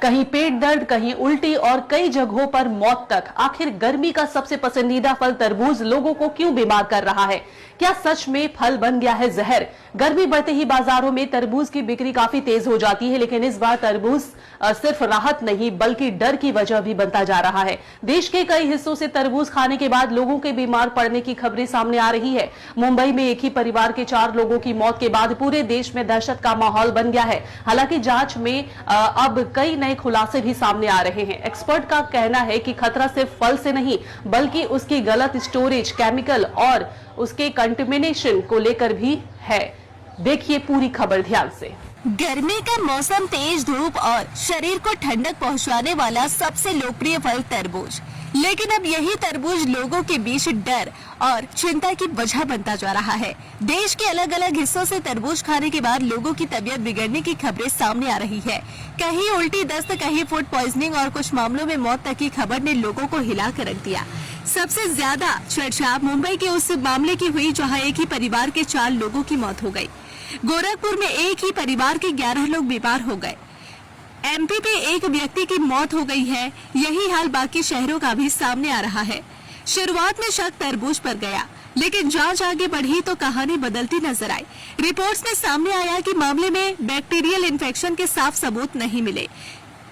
कहीं पेट दर्द, कहीं उल्टी और कई जगहों पर मौत तक। आखिर गर्मी का सबसे पसंदीदा फल तरबूज लोगों को क्यों बीमार कर रहा है? क्या सच में फल बन गया है जहर? गर्मी बढ़ते ही बाजारों में तरबूज की बिक्री काफी तेज हो जाती है, लेकिन इस बार तरबूज सिर्फ राहत नहीं बल्कि डर की वजह भी बनता जा रहा है। देश के कई हिस्सों से तरबूज खाने के बाद लोगों के बीमार पड़ने की खबरें सामने आ रही है। मुंबई में एक ही परिवार के 4 लोगों की मौत के बाद पूरे देश में दहशत का माहौल बन गया है। हालांकि जांच में अब कई नए खुलासे भी सामने आ रहे हैं। एक्सपर्ट का कहना है कि खतरा सिर्फ फल से नहीं बल्कि उसकी गलत स्टोरेज, केमिकल और उसके कंटेमिनेशन को लेकर भी है। देखिए पूरी खबर ध्यान से। गर्मी का मौसम, तेज धूप और शरीर को ठंडक पहुंचाने वाला सबसे लोकप्रिय फल तरबूज। लेकिन अब यही तरबूज लोगों के बीच डर और चिंता की वजह बनता जा रहा है। देश के अलग अलग हिस्सों से तरबूज खाने के बाद लोगों की तबीयत बिगड़ने की खबरें सामने आ रही है। कहीं उल्टी, दस्त, कहीं फूड पॉइजनिंग और कुछ मामलों में मौत तक की खबर ने लोगों को हिला कर रख दिया। सबसे ज्यादा चर्चा मुंबई के उस मामले की हुई जहाँ एक ही परिवार के 4 लोगों की मौत हो गयी। गोरखपुर में एक ही परिवार के 11 लोग बीमार हो गए। एमपी में एक व्यक्ति की मौत हो गई है। यही हाल बाकी शहरों का भी सामने आ रहा है। शुरुआत में शक तरबूज पर गया, लेकिन जांच आगे बढ़ी तो कहानी बदलती नजर आई। रिपोर्ट्स में सामने आया कि मामले में बैक्टीरियल इन्फेक्शन के साफ सबूत नहीं मिले।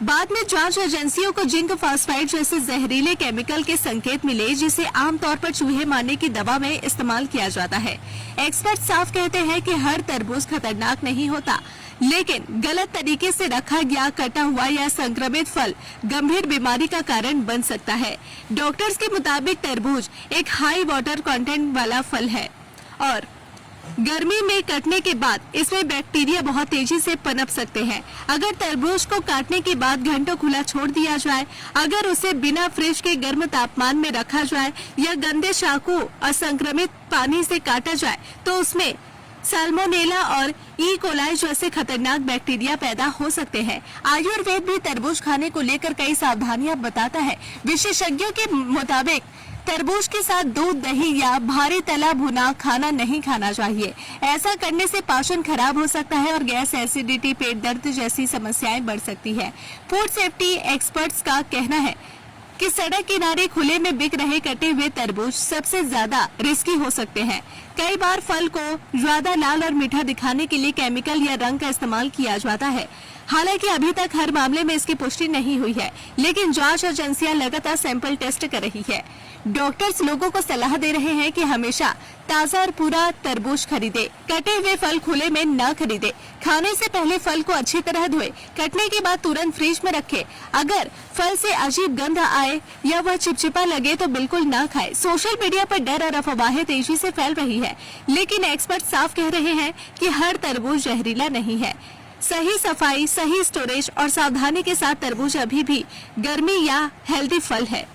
बाद में जांच एजेंसियों को जिंक फॉस्फाइड जैसे जहरीले केमिकल के संकेत मिले, जिसे आमतौर पर चूहे मारने की दवा में इस्तेमाल किया जाता है। एक्सपर्ट साफ कहते हैं कि हर तरबूज खतरनाक नहीं होता, लेकिन गलत तरीके से रखा गया कटा हुआ या संक्रमित फल गंभीर बीमारी का कारण बन सकता है। डॉक्टर्स के मुताबिक तरबूज एक हाई वाटर कंटेंट वाला फल है और गर्मी में कटने के बाद इसमें बैक्टीरिया बहुत तेजी से पनप सकते हैं। अगर तरबूज को काटने के बाद घंटों खुला छोड़ दिया जाए, अगर उसे बिना फ्रिज के गर्म तापमान में रखा जाए या गंदे चाकू और संक्रमित पानी से काटा जाए, तो उसमें साल्मोनेला और ई कोलाई जैसे खतरनाक बैक्टीरिया पैदा हो सकते हैं। आयुर्वेद भी तरबूज खाने को लेकर कई सावधानियां बताता है। विशेषज्ञों के मुताबिक तरबूज के साथ दूध, दही या भारी तला भुना खाना नहीं खाना चाहिए। ऐसा करने से पाचन खराब हो सकता है और गैस, एसिडिटी, पेट दर्द जैसी समस्याएं बढ़ सकती है। फूड सेफ्टी एक्सपर्ट्स का कहना है कि सड़क किनारे खुले में बिक रहे कटे हुए तरबूज सबसे ज्यादा रिस्की हो सकते हैं। कई बार फल को ज्यादा लाल और मीठा दिखाने के लिए केमिकल या रंग का इस्तेमाल किया जाता है। हालांकि अभी तक हर मामले में इसकी पुष्टि नहीं हुई है, लेकिन जांच एजेंसियां लगातार सैंपल टेस्ट कर रही है। डॉक्टर्स लोगों को सलाह दे रहे हैं कि हमेशा ताजा और पूरा तरबूज खरीदे, कटे हुए फल खुले में न खरीदे। खाने से पहले फल को अच्छी तरह धोए, कटने के बाद तुरंत फ्रिज में रखें। अगर फल से अजीब गंध आए या वह चिपचिपा लगे तो बिल्कुल न खाएं। सोशल मीडिया पर डर और अफवाहें तेजी से फैल रही है, लेकिन एक्सपर्ट साफ कह रहे हैं कि हर तरबूज जहरीला नहीं है। सही सफाई, सही स्टोरेज और सावधानी के साथ तरबूज अभी भी गर्मी या हेल्दी फल है।